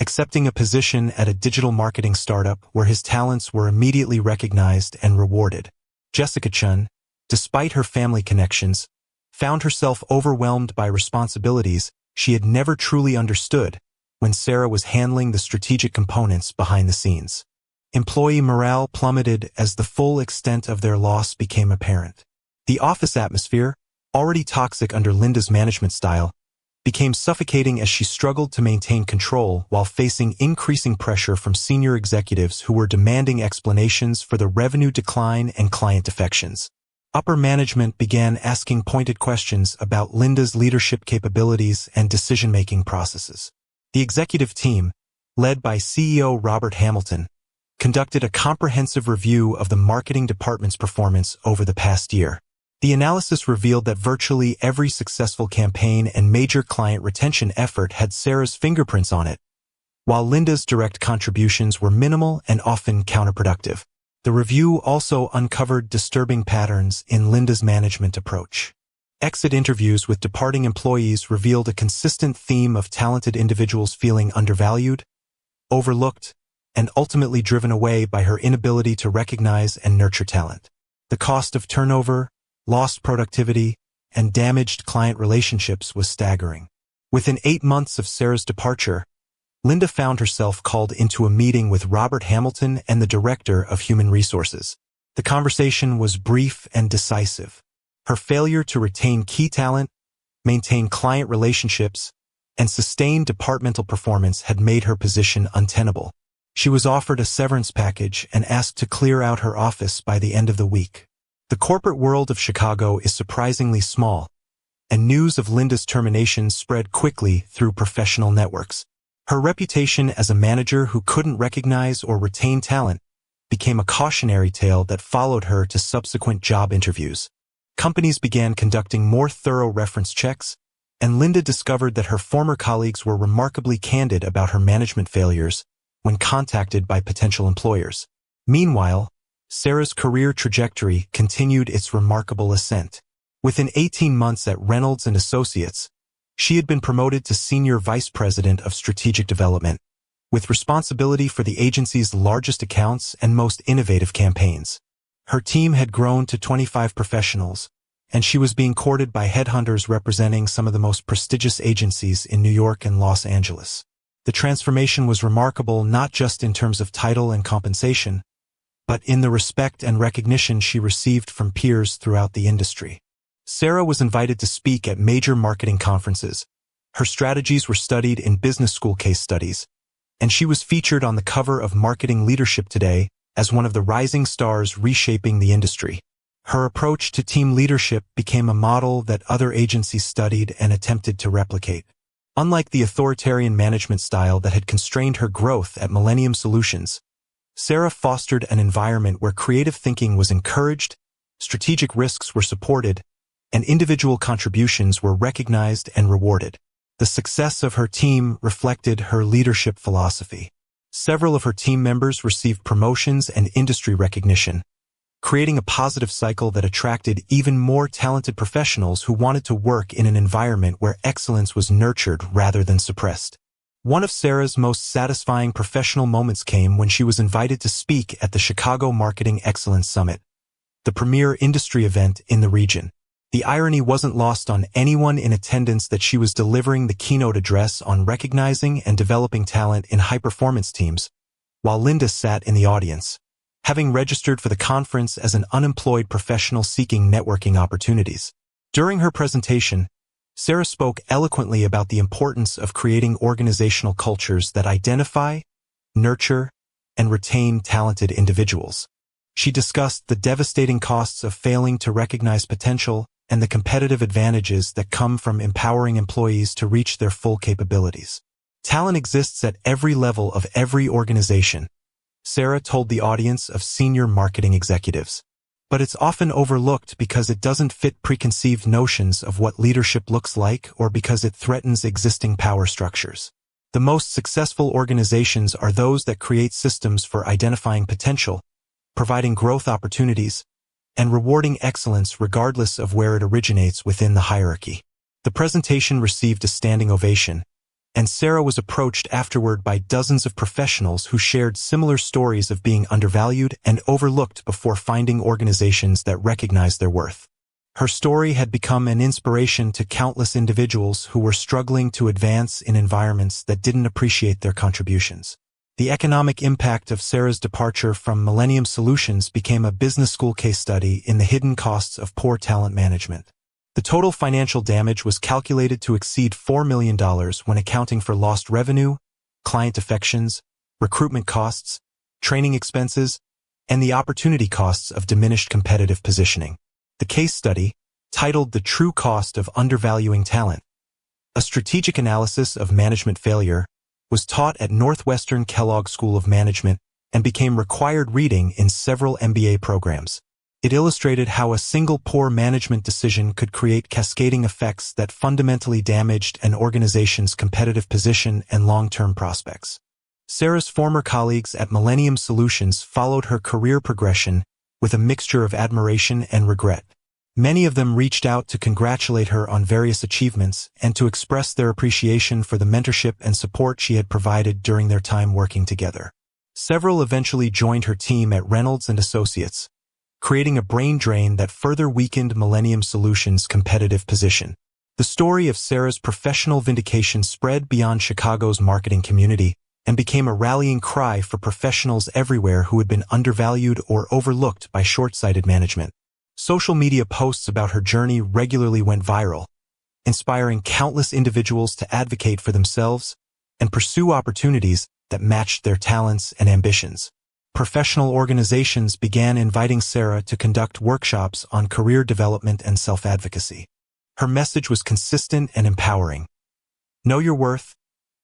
accepting a position at a digital marketing startup where his talents were immediately recognized and rewarded. Jessica Chun, despite her family connections, found herself overwhelmed by responsibilities she had never truly understood when Sarah was handling the strategic components behind the scenes. Employee morale plummeted as the full extent of their loss became apparent. The office atmosphere, already toxic under Linda's management style, became suffocating as she struggled to maintain control while facing increasing pressure from senior executives who were demanding explanations for the revenue decline and client defections. Upper management began asking pointed questions about Linda's leadership capabilities and decision-making processes. The executive team, led by CEO Robert Hamilton, conducted a comprehensive review of the marketing department's performance over the past year. The analysis revealed that virtually every successful campaign and major client retention effort had Sarah's fingerprints on it, while Linda's direct contributions were minimal and often counterproductive. The review also uncovered disturbing patterns in Linda's management approach. Exit interviews with departing employees revealed a consistent theme of talented individuals feeling undervalued, overlooked, and ultimately driven away by her inability to recognize and nurture talent. The cost of turnover, lost productivity, and damaged client relationships was staggering. Within 8 months of Sarah's departure, Linda found herself called into a meeting with Robert Hamilton and the Director of Human Resources. The conversation was brief and decisive. Her failure to retain key talent, maintain client relationships, and sustain departmental performance had made her position untenable. She was offered a severance package and asked to clear out her office by the end of the week. The corporate world of Chicago is surprisingly small, and news of Linda's termination spread quickly through professional networks. Her reputation as a manager who couldn't recognize or retain talent became a cautionary tale that followed her to subsequent job interviews. Companies began conducting more thorough reference checks, and Linda discovered that her former colleagues were remarkably candid about her management failures when contacted by potential employers. Meanwhile, Sarah's career trajectory continued its remarkable ascent. Within 18 months at Reynolds and Associates, she had been promoted to Senior Vice President of Strategic Development, with responsibility for the agency's largest accounts and most innovative campaigns. Her team had grown to 25 professionals, and she was being courted by headhunters representing some of the most prestigious agencies in New York and Los Angeles. The transformation was remarkable not just in terms of title and compensation, but in the respect and recognition she received from peers throughout the industry. Sarah was invited to speak at major marketing conferences. Her strategies were studied in business school case studies, and she was featured on the cover of Marketing Leadership Today as one of the rising stars reshaping the industry. Her approach to team leadership became a model that other agencies studied and attempted to replicate. Unlike the authoritarian management style that had constrained her growth at Millennium Solutions, Sarah fostered an environment where creative thinking was encouraged, strategic risks were supported, and individual contributions were recognized and rewarded. The success of her team reflected her leadership philosophy. Several of her team members received promotions and industry recognition, creating a positive cycle that attracted even more talented professionals who wanted to work in an environment where excellence was nurtured rather than suppressed. One of Sarah's most satisfying professional moments came when she was invited to speak at the Chicago Marketing Excellence Summit, the premier industry event in the region. The irony wasn't lost on anyone in attendance that she was delivering the keynote address on recognizing and developing talent in high-performance teams, while Linda sat in the audience, having registered for the conference as an unemployed professional seeking networking opportunities. During her presentation, Sarah spoke eloquently about the importance of creating organizational cultures that identify, nurture, and retain talented individuals. She discussed the devastating costs of failing to recognize potential and the competitive advantages that come from empowering employees to reach their full capabilities. Talent exists at every level of every organization, Sarah told the audience of senior marketing executives. But it's often overlooked because it doesn't fit preconceived notions of what leadership looks like or because it threatens existing power structures. The most successful organizations are those that create systems for identifying potential, providing growth opportunities, and rewarding excellence regardless of where it originates within the hierarchy. The presentation received a standing ovation, and Sarah was approached afterward by dozens of professionals who shared similar stories of being undervalued and overlooked before finding organizations that recognized their worth. Her story had become an inspiration to countless individuals who were struggling to advance in environments that didn't appreciate their contributions. The economic impact of Sarah's departure from Millennium Solutions became a business school case study in the hidden costs of poor talent management. The total financial damage was calculated to exceed $4 million when accounting for lost revenue, client defections, recruitment costs, training expenses, and the opportunity costs of diminished competitive positioning. The case study, titled The True Cost of Undervaluing Talent, a strategic analysis of management failure, was taught at Northwestern Kellogg School of Management and became required reading in several MBA programs. It illustrated how a single poor management decision could create cascading effects that fundamentally damaged an organization's competitive position and long-term prospects. Sarah's former colleagues at Millennium Solutions followed her career progression with a mixture of admiration and regret. Many of them reached out to congratulate her on various achievements and to express their appreciation for the mentorship and support she had provided during their time working together. Several eventually joined her team at Reynolds and Associates, creating a brain drain that further weakened Millennium Solutions' competitive position. The story of Sarah's professional vindication spread beyond Chicago's marketing community and became a rallying cry for professionals everywhere who had been undervalued or overlooked by short-sighted management. Social media posts about her journey regularly went viral, inspiring countless individuals to advocate for themselves and pursue opportunities that matched their talents and ambitions. Professional organizations began inviting Sarah to conduct workshops on career development and self-advocacy. Her message was consistent and empowering. Know your worth,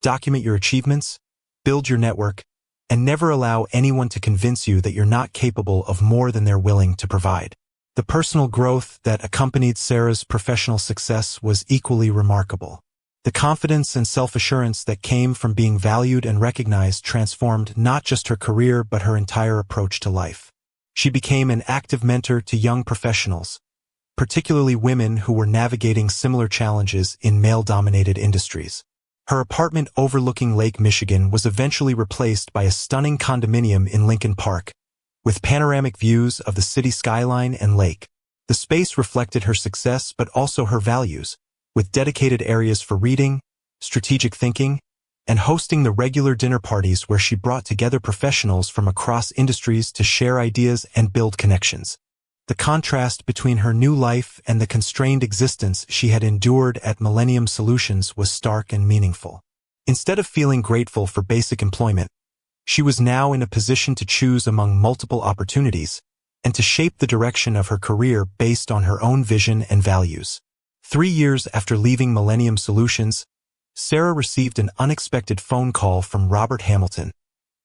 document your achievements, build your network, and never allow anyone to convince you that you're not capable of more than they're willing to provide. The personal growth that accompanied Sarah's professional success was equally remarkable. The confidence and self-assurance that came from being valued and recognized transformed not just her career but her entire approach to life. She became an active mentor to young professionals, particularly women who were navigating similar challenges in male-dominated industries. Her apartment overlooking Lake Michigan was eventually replaced by a stunning condominium in Lincoln Park, with panoramic views of the city skyline and lake. The space reflected her success but also her values, with dedicated areas for reading, strategic thinking, and hosting the regular dinner parties where she brought together professionals from across industries to share ideas and build connections. The contrast between her new life and the constrained existence she had endured at Millennium Solutions was stark and meaningful. Instead of feeling grateful for basic employment, she was now in a position to choose among multiple opportunities and to shape the direction of her career based on her own vision and values. 3 years after leaving Millennium Solutions, Sarah received an unexpected phone call from Robert Hamilton,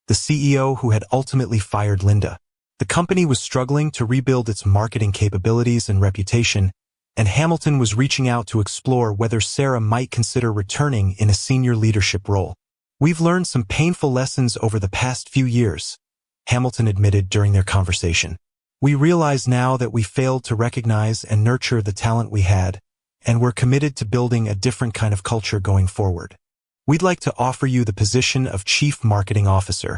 the CEO who had ultimately fired Linda. The company was struggling to rebuild its marketing capabilities and reputation, and Hamilton was reaching out to explore whether Sarah might consider returning in a senior leadership role. "We've learned some painful lessons over the past few years," Hamilton admitted during their conversation. "We realize now that we failed to recognize and nurture the talent we had, and we're committed to building a different kind of culture going forward. We'd like to offer you the position of Chief Marketing Officer,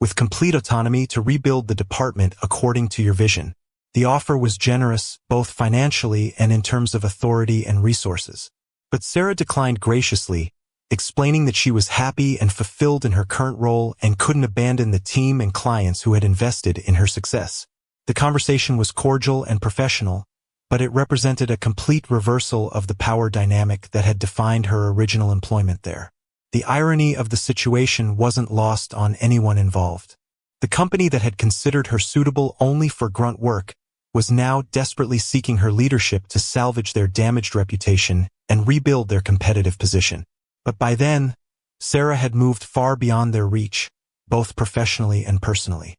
with complete autonomy to rebuild the department according to your vision." The offer was generous, both financially and in terms of authority and resources. But Sarah declined graciously, explaining that she was happy and fulfilled in her current role and couldn't abandon the team and clients who had invested in her success. The conversation was cordial and professional, but it represented a complete reversal of the power dynamic that had defined her original employment there. The irony of the situation wasn't lost on anyone involved. The company that had considered her suitable only for grunt work was now desperately seeking her leadership to salvage their damaged reputation and rebuild their competitive position. But by then, Sarah had moved far beyond their reach, both professionally and personally.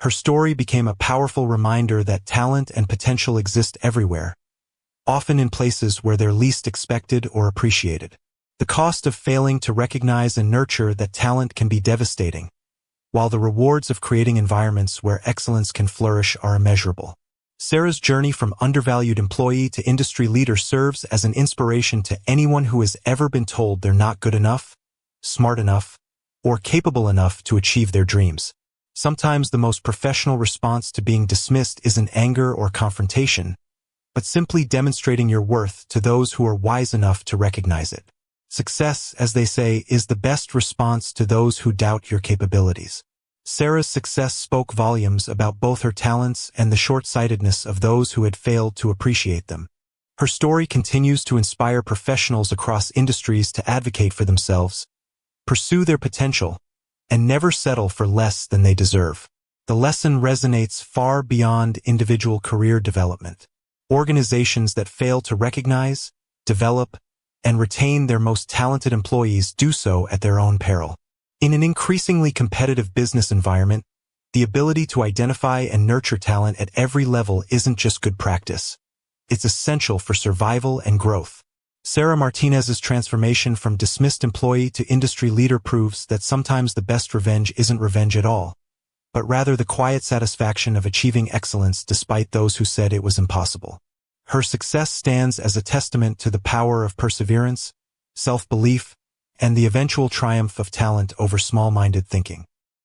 Her story became a powerful reminder that talent and potential exist everywhere, often in places where they're least expected or appreciated. The cost of failing to recognize and nurture that talent can be devastating, while the rewards of creating environments where excellence can flourish are immeasurable. Sarah's journey from undervalued employee to industry leader serves as an inspiration to anyone who has ever been told they're not good enough, smart enough, or capable enough to achieve their dreams. Sometimes the most professional response to being dismissed isn't anger or confrontation, but simply demonstrating your worth to those who are wise enough to recognize it. Success, as they say, is the best response to those who doubt your capabilities. Sarah's success spoke volumes about both her talents and the short-sightedness of those who had failed to appreciate them. Her story continues to inspire professionals across industries to advocate for themselves, pursue their potential, and never settle for less than they deserve. The lesson resonates far beyond individual career development. Organizations that fail to recognize, develop, and retain their most talented employees do so at their own peril. In an increasingly competitive business environment, the ability to identify and nurture talent at every level isn't just good practice. It's essential for survival and growth. Sarah Martinez's transformation from dismissed employee to industry leader proves that sometimes the best revenge isn't revenge at all, but rather the quiet satisfaction of achieving excellence despite those who said it was impossible. Her success stands as a testament to the power of perseverance, self-belief, and the eventual triumph of talent over small-minded thinking.